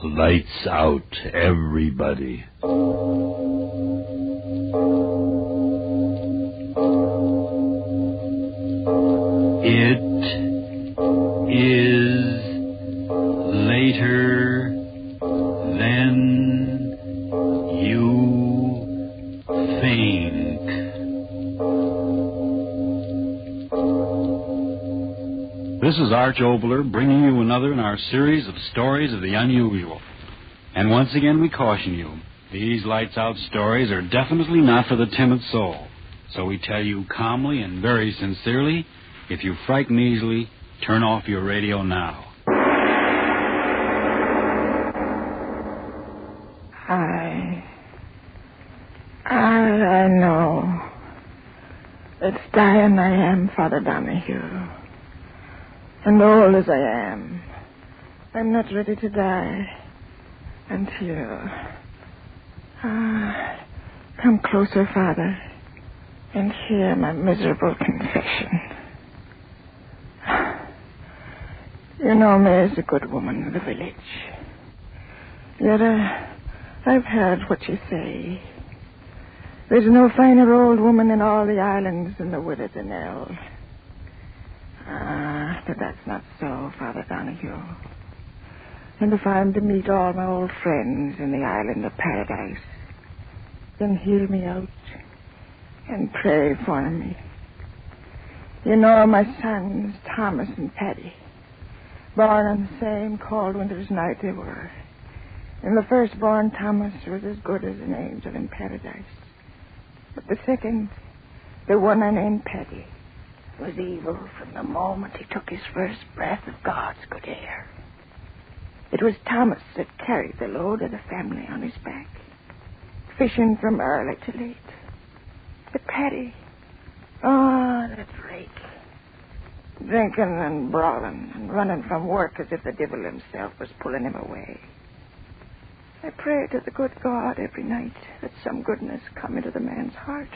Lights out, everybody. It is later than you think. This is Arch Obler bringing you another in our series of stories of the unusual. And once again we caution you, these lights-out stories are definitely not for the timid soul. So we tell you calmly and very sincerely, if you frighten easily, turn off your radio now. I know. It's dying I am, Father Donahue. And old as I am, I'm not ready to die until... come closer, Father, and hear my miserable confession. You know me as a good woman of the village. Yet I've heard what you say. There's no finer old woman in all the islands than the widow Danelle. But that's not so, Father Donahue. And if I'm to meet all my old friends in the island of paradise, then hear me out and pray for me. You know my sons, Thomas and Paddy, born on the same cold winter's night they were. And the firstborn, Thomas, was as good as an angel in paradise. But the second, the one I named Paddy, was evil from the moment he took his first breath of God's good air. It was Thomas that carried the load of the family on his back, fishing from early to late. But Paddy, that rake, drinking and brawling and running from work as if the devil himself was pulling him away. I pray to the good God every night that some goodness come into the man's heart.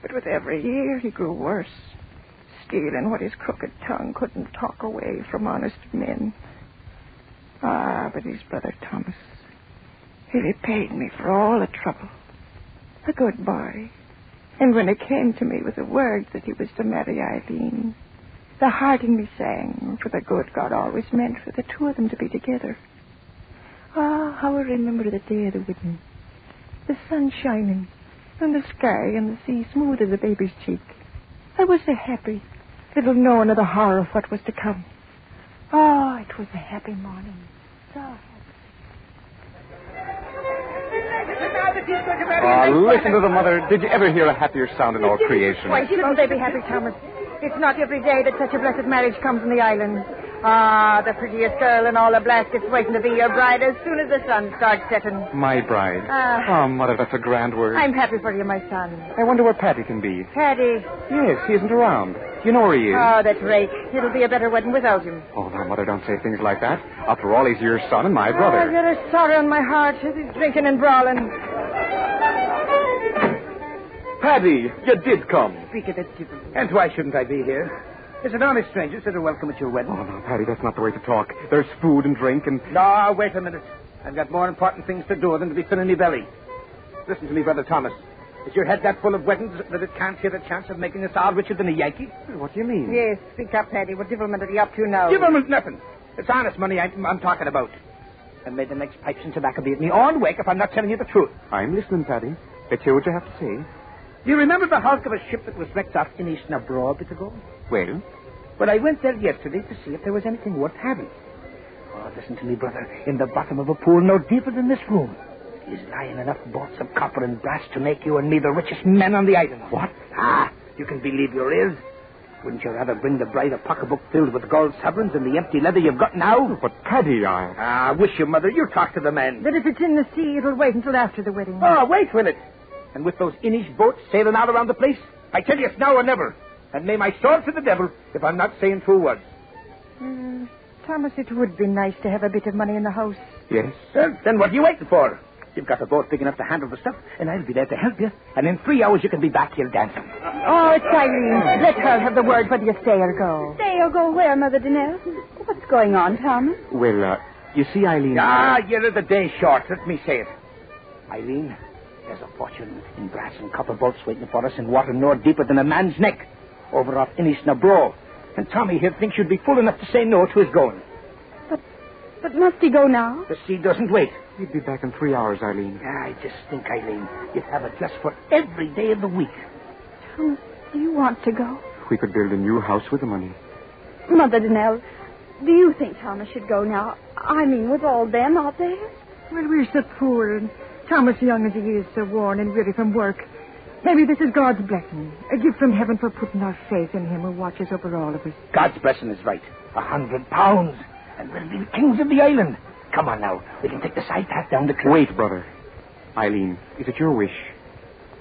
But with every year he grew worse, stealing what his crooked tongue couldn't talk away from honest men. But his brother Thomas, he repaid me for all the trouble. A good boy. And when it came to me with the word that he was to marry Eileen, the heart in me sang, for the good God always meant for the two of them to be together. How I remember the day of the wedding. The sun shining, and the sky and the sea smooth as a baby's cheek. I was so happy, little knowing of the horror of what was to come. It was a happy morning. So happy. Listen to the mother. Did you ever hear a happier sound in all creation? Why shouldn't they be happy, Thomas? It's not every day that such a blessed marriage comes in the island. The prettiest girl in all the Blaskets waiting to be your bride as soon as the sun starts setting. My bride? Mother, that's a grand word. I'm happy for you, my son. I wonder where Paddy can be. Paddy? Yes, he isn't around. Do you know where he is? That rake. It'll be a better wedding without him. Oh, now, Mother, don't say things like that. After all, he's your son and my brother. I've got a sorrow in my heart as he's drinking and brawling. Paddy, you did come. Speak of it, Gibbon. And why shouldn't I be here? There's an honest stranger that are welcome at your wedding. Oh, no, Paddy, that's not the way to talk. There's food and drink and... No, wait a minute. I've got more important things to do than to be filling me belly. Listen to me, Brother Thomas. Is your head that full of weddings that it can't see the chance of making us all richer than a Yankee? What do you mean? Yes, speak up, Paddy. What devilment are you up to now? Devilment nothing. It's honest money I'm talking about. And may the next pipes and tobacco be at me on wake if I'm not telling you the truth. I'm listening, Paddy. Let's hear what you have to say. Do you remember the hulk of a ship that was wrecked off in East Nabro a bit ago? Well? Well, I went there yesterday to see if there was anything worth having. Listen to me, brother. In the bottom of a pool no deeper than this room is lying enough bolts of copper and brass to make you and me the richest men on the island. What? You can believe there is. Wouldn't you rather bring the bride a pocketbook filled with gold sovereigns than the empty leather you've got now? But, Paddy, I... wish you, Mother. You talk to the men. But if it's in the sea, it'll wait until after the wedding. Wait, will it? And with those Inish boats sailing all around the place, I tell you it's now or never. And may my sword to the devil if I'm not saying true words. Thomas, it would be nice to have a bit of money in the house. Yes? Well, then what are you waiting for? You've got a boat big enough to handle the stuff, and I'll be there to help you. And in 3 hours you can be back here dancing. It's Eileen. Let her have the word whether you stay or go. Stay or go where, Mother Danelle? What's going on, Thomas? Well, You see, Eileen... Ah, you're the day short. Let me say it. Eileen, there's a fortune in brass and copper bolts waiting for us in water no deeper than a man's neck, over off Innisnabro. And Tommy here thinks you'd be fool enough to say no to his going. But must he go now? The sea doesn't wait. He'd be back in 3 hours, Eileen. I just think, Eileen, you'd have it just for every day of the week. Thomas, do you want to go? We could build a new house with the money. Mother Danelle, do you think Thomas should go now? I mean, with all them out there? Well, we're so poor, and Thomas, young as he is, so worn and weary from work. Maybe this is God's blessing, a gift from heaven for putting our faith in him who watches over all of us. God's blessing is right. £100. And we'll be the kings of the island. Come on now. We can take the side path down the cliff. Wait, brother. Eileen, is it your wish?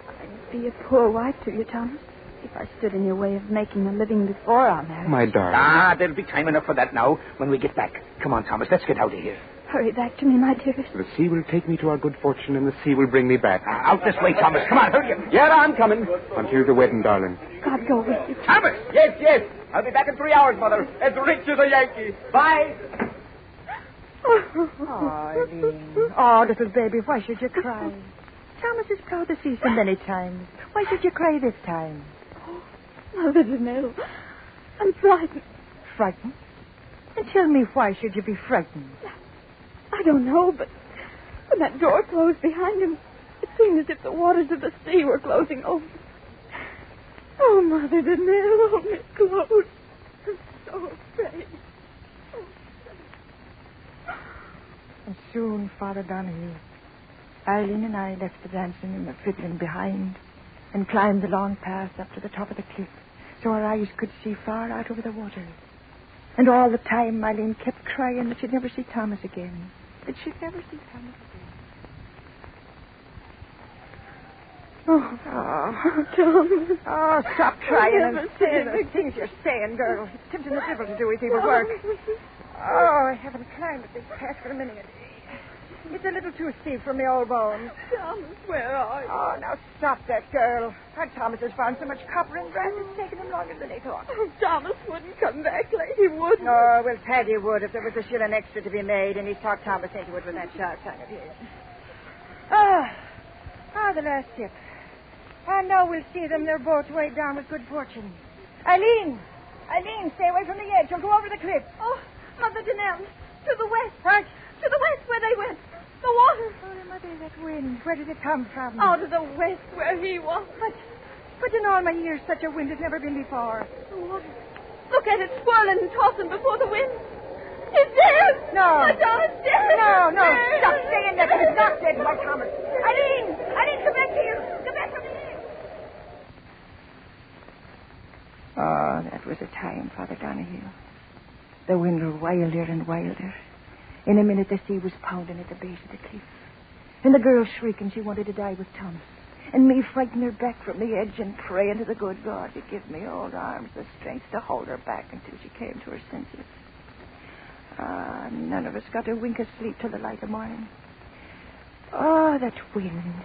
I'd be a poor wife to you, Thomas, if I stood in your way of making a living before our marriage. My darling. Ah, there'll be time enough for that now when we get back. Come on, Thomas. Let's get out of here. Hurry back to me, my dearest. The sea will take me to our good fortune, and the sea will bring me back. Out this way, Thomas. Come on, hurry up. Yeah, I'm coming. Until the wedding, darling. God go with you. Thomas! Yes, yes. I'll be back in 3 hours, Mother. As rich as a Yankee. Bye. Oh, Eileen. Oh, little baby, why should you cry? Thomas has plowed the sea so many times. Why should you cry this time? Mother Danelle, I'm frightened. Frightened? And tell me, why should you be frightened? I don't know, but when that door closed behind him, it seemed as if the waters of the sea were closing over. Oh, Mother Danelle, hold me close. I'm so afraid. And soon, Father Donahue, Eileen and I left the dancing and the fiddling behind and climbed the long path up to the top of the cliff so our eyes could see far out over the water. And all the time, Eileen kept crying that she'd never see Thomas again. That she'd never see Thomas again. Oh, Thomas. Oh, stop crying and saying the things you're saying, girl. It's tempting the devil to do his evil work. Oh, I haven't climbed this path for a minute. It's a little too steep for me old bones. Thomas, where are you? Oh, now stop that, girl. Our Thomas has found so much copper and brass, it's taken him longer than he thought. Oh, Thomas wouldn't come back like he would. Oh, well, Paddy would if there was a shilling extra to be made, and he talked Thomas into it with that sharp tongue of his. The last tip. I know we'll see them. They're both way down with good fortune. Eileen, stay away from the edge. You'll go over the cliff. Oh, Mother Danelle, to the west. What? To the west where they went. The water. Oh, Mother, that wind. Where did it come from? Oh, to the west where he was. But in all my years, such a wind has never been before. The water. Look at it swirling and tossing before the wind. It's dead. No. My Thomas dead. No. Dead. Stop saying that. It's not dead, my Thomas. Eileen, come back here. Come back from here. Oh, that was a time, Father Donahue. The wind grew wilder and wilder. In a minute, the sea was pounding at the base of the cliff. And the girl shrieking she wanted to die with Thomas. And me frightened her back from the edge and praying to the good God to give me old arms the strength to hold her back until she came to her senses. None of us got a wink of sleep till the light of morning. Oh, that wind.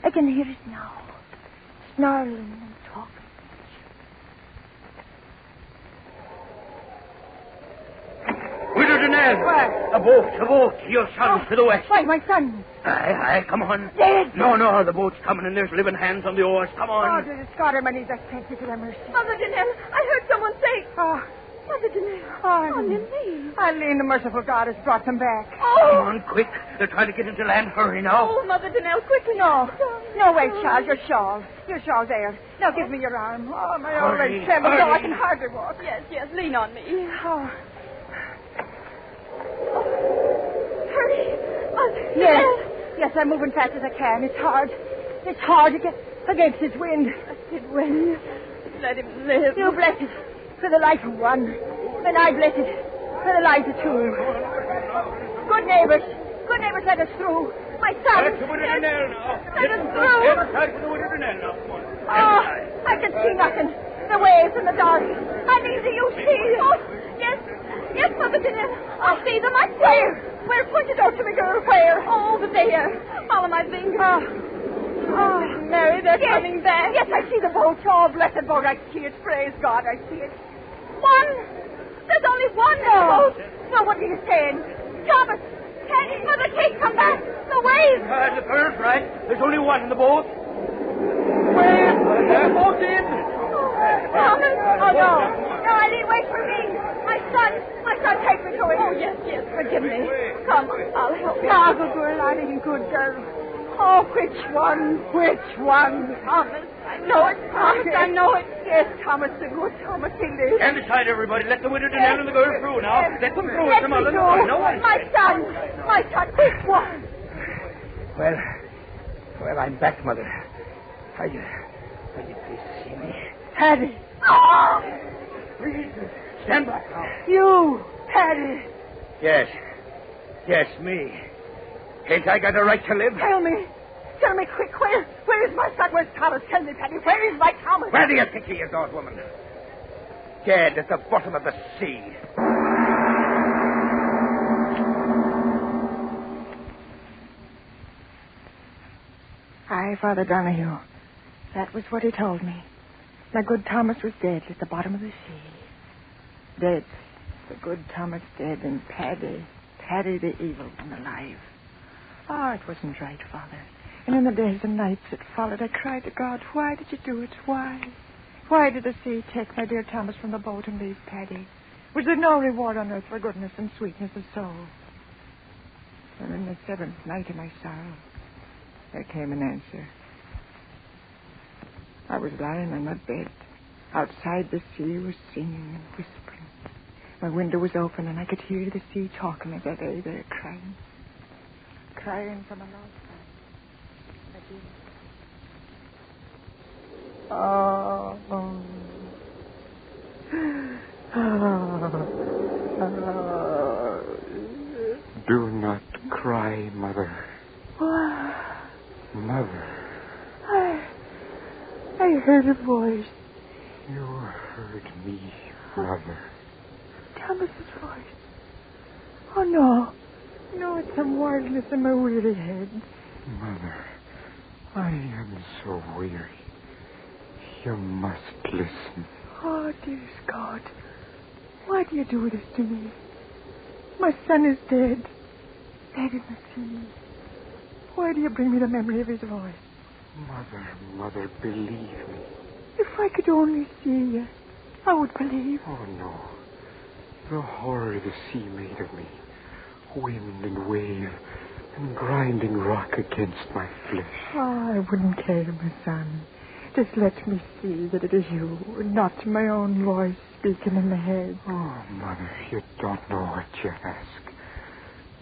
I can hear it now. Snarling and talking. Widow Danelle. What? A boat. Your son to the west. Why, my son? Aye, come on. Dead? No, the boat's coming and there's living hands on the oars. Come Oh, on. to the Scotterman, he's a thank you to the mercy. Mother Danelle, I heard someone say. Oh, Mother Danelle. Oh, Lily. Eileen, the merciful God has brought them back. Come Oh. on, quick. They're trying to get into land. Hurry now. Oh, Mother Danelle, quickly. No, wait, Charles, your shawl. Your shawl's there. Now give me your arm. Oh, my old Hurry, leg trembles. Oh, I hurry. can hardly walk. Yes, lean on me. Oh, Hurry. Mother yes, I'm moving fast as I can. It's hard. It's hard to get against this wind. Danelle. When let him live. You bless it for the life of one. And I bless it for the life of two. Good neighbors, let us through. My son. That's the Widow Danelle now. Let us through. Get aside for the Widow Danelle now. Come on. Oh, I can see nothing. The waves in the dark. Eileen, do you see? Oh, yes, Mother Danelle. I see them. I see. Where? Point it out to me, girl. Where? Oh, over there. Follow my finger. Oh, Mary, they're coming back. Yes, I see the boat. Oh, blessed boat. I see it. Praise God, I see it. One. There's only one No. boat. No, what are you saying? Thomas! Teddy! Mother, Kate, come back! The waves! The bird's right. There's only one in the boat. Wait! The boat's in! Thomas! Oh, no. No, Eddie, wait for me. My son, take me to him. Oh, yes, forgive me. Come, I'll help you. Ah, good girl, Eddie, good girl. Oh, which one? Thomas. I know it, Thomas. I know it. Yes, Thomas, the good Thomas, he lives. Stand aside, everybody. Let the widow and the girl through now. Let them through. Let Some me other. through. No one. My son, which one? Well, I'm back, Mother. Are you pleased to see me? Paddy. Oh! Please, stand back now. You, Paddy. Yes, me. Ain't I got a right to live? Tell me quick, where is my son? Where's Thomas? Tell me, Paddy, where is my Thomas? Where do you think he is, old woman? Dead at the bottom of the sea. Aye, Father Donahue. That was what he told me. My good Thomas was dead at the bottom of the sea. Dead. The good Thomas dead, and Paddy the evil one alive. Oh, it wasn't right, Father. And in the days and nights that followed, I cried to God, why did you do it? Why? Why did the sea take my dear Thomas from the boat and leave Paddy? Was there no reward on earth for goodness and sweetness of soul? And in the seventh night of my sorrow, there came an answer. I was lying on my bed. Outside, the sea was singing and whispering. My window was open, and I could hear the sea talking as I lay there crying. Crying from a long time. I did. Do not cry, Mother. Mother. I heard a voice. You heard me, Mother. Thomas's voice. Oh, no. No, it's some wildness in my weary head. Mother, I am so weary. You must listen. Oh, dearest God. Why do you do this to me? My son is dead. Dead in the sea. Why do you bring me the memory of his voice? Mother, believe me. If I could only see you, I would believe. Oh, no. The horror the sea made of me. Wind and wave and grinding rock against my flesh. Oh, I wouldn't care, my son. Just let me see that it is you, not my own voice speaking in the head. Oh, Mother, you don't know what you ask.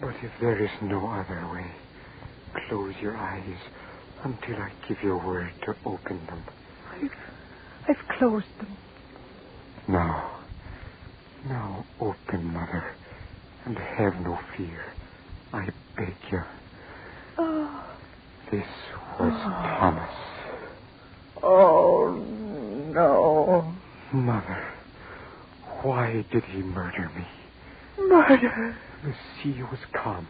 But if there is no other way, close your eyes until I give you a word to open them. I've closed them. Now open, Mother, and have no fear. I beg you. Oh. This was Thomas. Oh, no. Mother, why did he murder me? Murder? The sea was calm.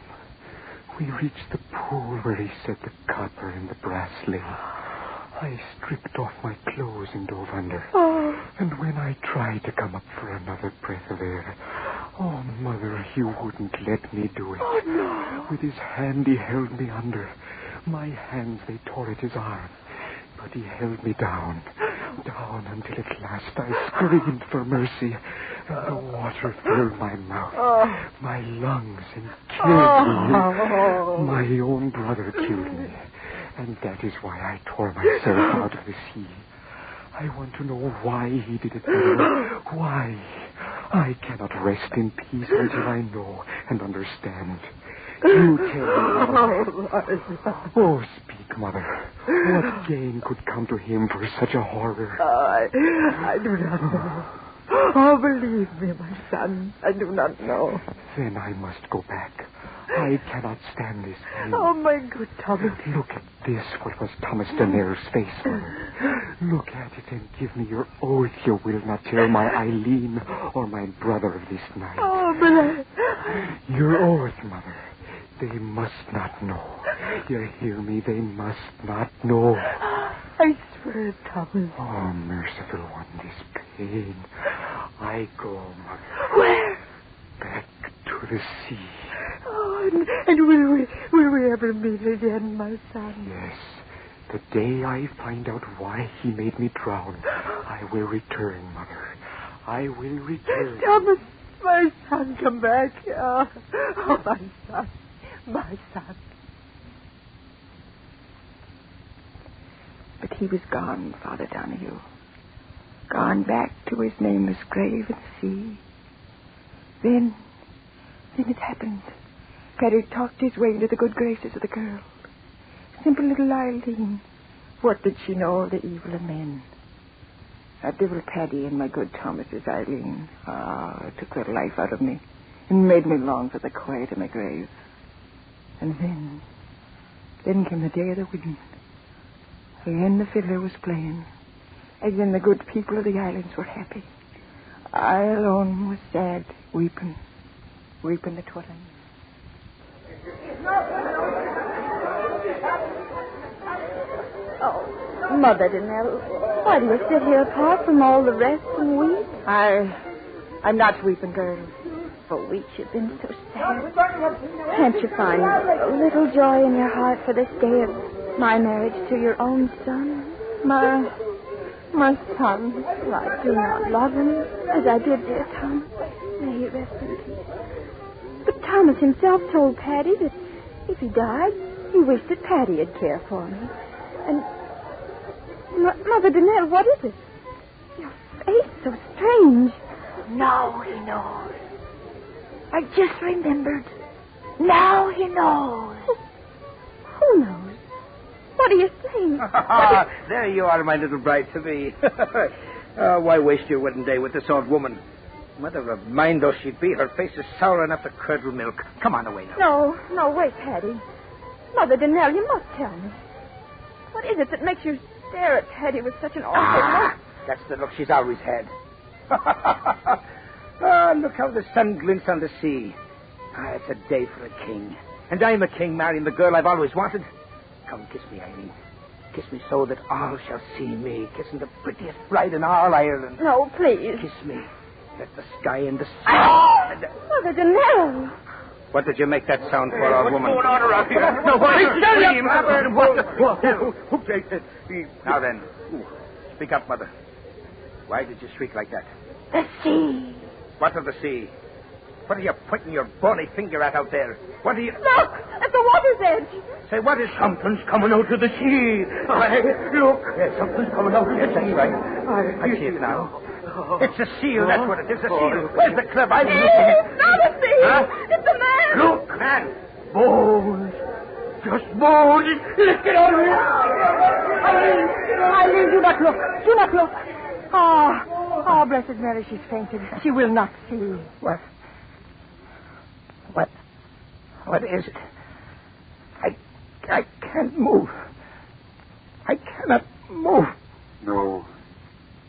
We reached the pool where he set the copper in the brass lay. I stripped off my clothes and dove under. Oh. And when I tried to come up for another breath of air, oh, Mother, he wouldn't let me do it. Oh, no. With his hand, he held me under. My hands, they tore at his arm. But he held me down until at last I screamed for mercy. And the water filled my mouth, my lungs, and killed me. My own brother killed me. And that is why I tore myself out of the sea. I want to know why he did it, Mother. Why? I cannot rest in peace until I know and understand. You tell me, Mother. Oh, speak, Mother. What gain could come to him for such a horror? I do not know. Oh, believe me, my son. I do not know. Then I must go back. I cannot stand this pain. Oh, my good Thomas. Look at this, what was Thomas Daenerys' face, Mother. Look at it and give me your oath you will not tell my Eileen or my brother of this night. Oh, but Your oath, Mother. They must not know. You hear me? They must not know. I swear, Thomas. Oh, merciful one, this pain. I go, Mother. Where? Back to the sea. And will we ever meet again, my son? Yes. The day I find out why he made me drown, I will return, Mother. I will return. Thomas, my son, come back. Oh, my son. My son. But he was gone, Father Donahue. Gone back to his nameless grave at sea. Then it happened. Paddy talked his way into the good graces of the girl. Simple little Eileen. What did she know of the evil of men? That devil Paddy and my good Thomas's Eileen. It took the life out of me and made me long for the quiet of my grave. And then came the day of the wedding. Again the fiddler was playing. Again the good people of the islands were happy. I alone was sad, weeping at what I knew. Oh, Mother Danelle, why do you sit here apart from all the rest and weep? I'm not weeping, girl. For weeks you've been so sad. Can't you find a little joy in your heart for this day of my marriage to your own son? My son. Well, I do not love him as I did dear Thomas. May he rest in peace. But Thomas himself told Paddy that if he died, he wished that Paddy'd care for me. And, Mother Danelle, what is it? Your face so strange. Now he knows. I just remembered. Now he knows. Who knows? What are you saying? There you are, my little bride-to-be. Why waste your wedding day with this old woman? Mother of mine, though she be, her face is sour enough to curdle milk. Come on away now. No, wait, Paddy. Mother Danelle, you must tell me. What is it that makes you stare at Paddy with such an awful look? That's the look she's always had. Look how the sun glints on the sea. It's a day for a king. And I'm a king marrying the girl I've always wanted. Come, kiss me, Eileen. Kiss me so that all shall see me kissing the prettiest bride in all Ireland. No, please. Kiss me. Let the sky and the sea... Mother Danelle. What did you make that sound for, old woman? What's going on around here? No, why Now then, speak up, Mother. Why did you shriek like that? The sea. What of the sea? What are you pointing your bony finger at out there? What are you... Look, at the water's edge. Say, what is... Something's coming out of the sea. Look. Yes, something's coming out of the sea. Yes, that's right. I see it now. It's a seal, that's what it is, a seal. Where's the club? I'm looking. It's not a sea. Huh? It's a man. Look, man. Bones. Just bones. Let's get out of here. Eileen, do not look. Do not look. Oh, Blessed Mary, she's fainted. She will not see. What is it? I can't move. I cannot move. No,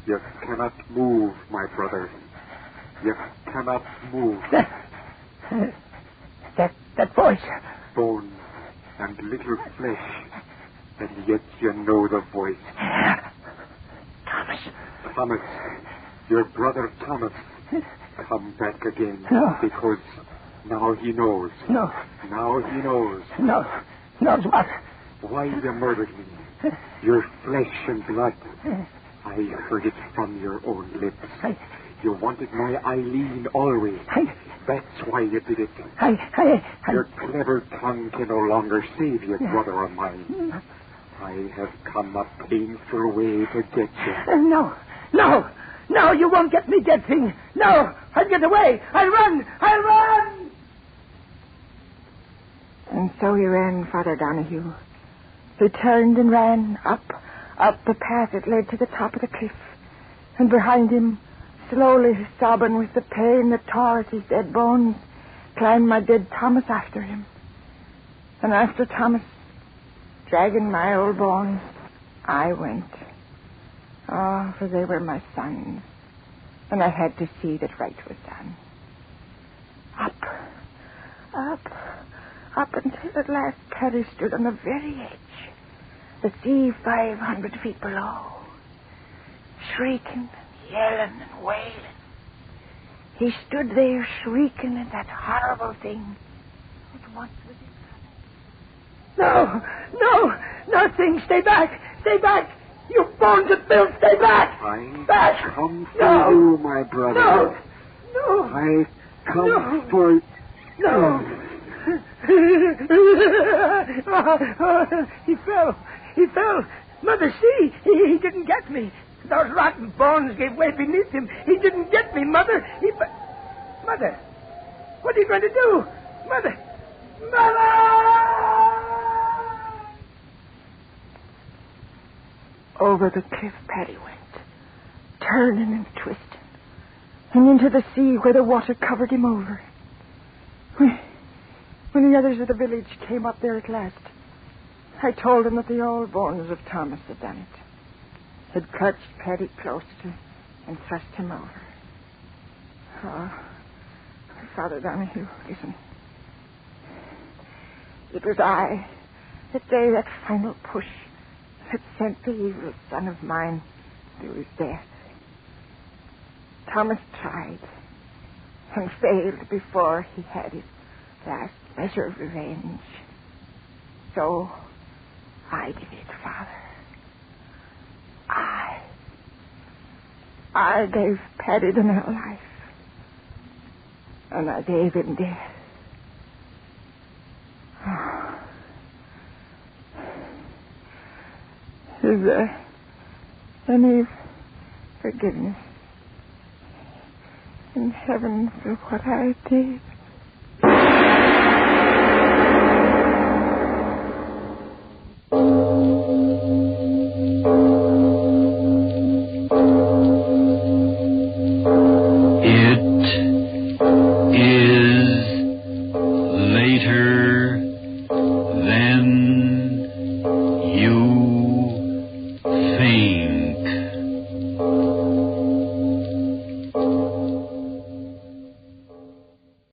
you cannot move, my brother. You cannot move. That voice. Bone and little flesh, and yet you know the voice. Thomas, your brother Thomas, come back again. No. Because now he knows. No. Now he knows. No. Knows what? Why you murdered me. Your flesh and blood. I heard it from your own lips. You wanted my Eileen always. That's why you did it. Your clever tongue can no longer save you, brother of mine. I have come a painful way to get you. No, you won't get me, dead thing. No, I'll get away. I'll run. And so he ran, Father Donahue. He turned and ran up the path that led to the top of the cliff. And behind him, slowly sobbing with the pain that tore at his dead bones, climbed my dead Thomas after him. And after Thomas, dragging my old bones, I went. Oh, for they were my sons. And I had to see that right was done. Up until at last Paddy stood on the very edge, the sea 500 feet below, shrieking and yelling and wailing. He stood there shrieking at that horrible thing, At once with his No, no, nothing. Stay back. Stay back. You bones of filth, stay back. I Back. come for No. you, my brother. No. I come No. for... No. He fell. He fell. Mother, see, he didn't get me. Those rotten bones gave way beneath him. He didn't get me, Mother. Mother, what are you going to do? Mother! Mother! Over the cliff Paddy went, turning and twisting, and into the sea where the water covered him over. When the others of the village came up there at last, I told them that the old bones of Thomas had done it, had clutched Paddy close to and thrust him over. Oh, Father Donahue, listen. It was I that gave that final push that sent the evil son of mine to his death. Thomas tried and failed before he had his last measure of revenge. So I did it, Father. I gave Paddy the new life, and I gave him death. Oh. Is there any forgiveness in heaven for what I did?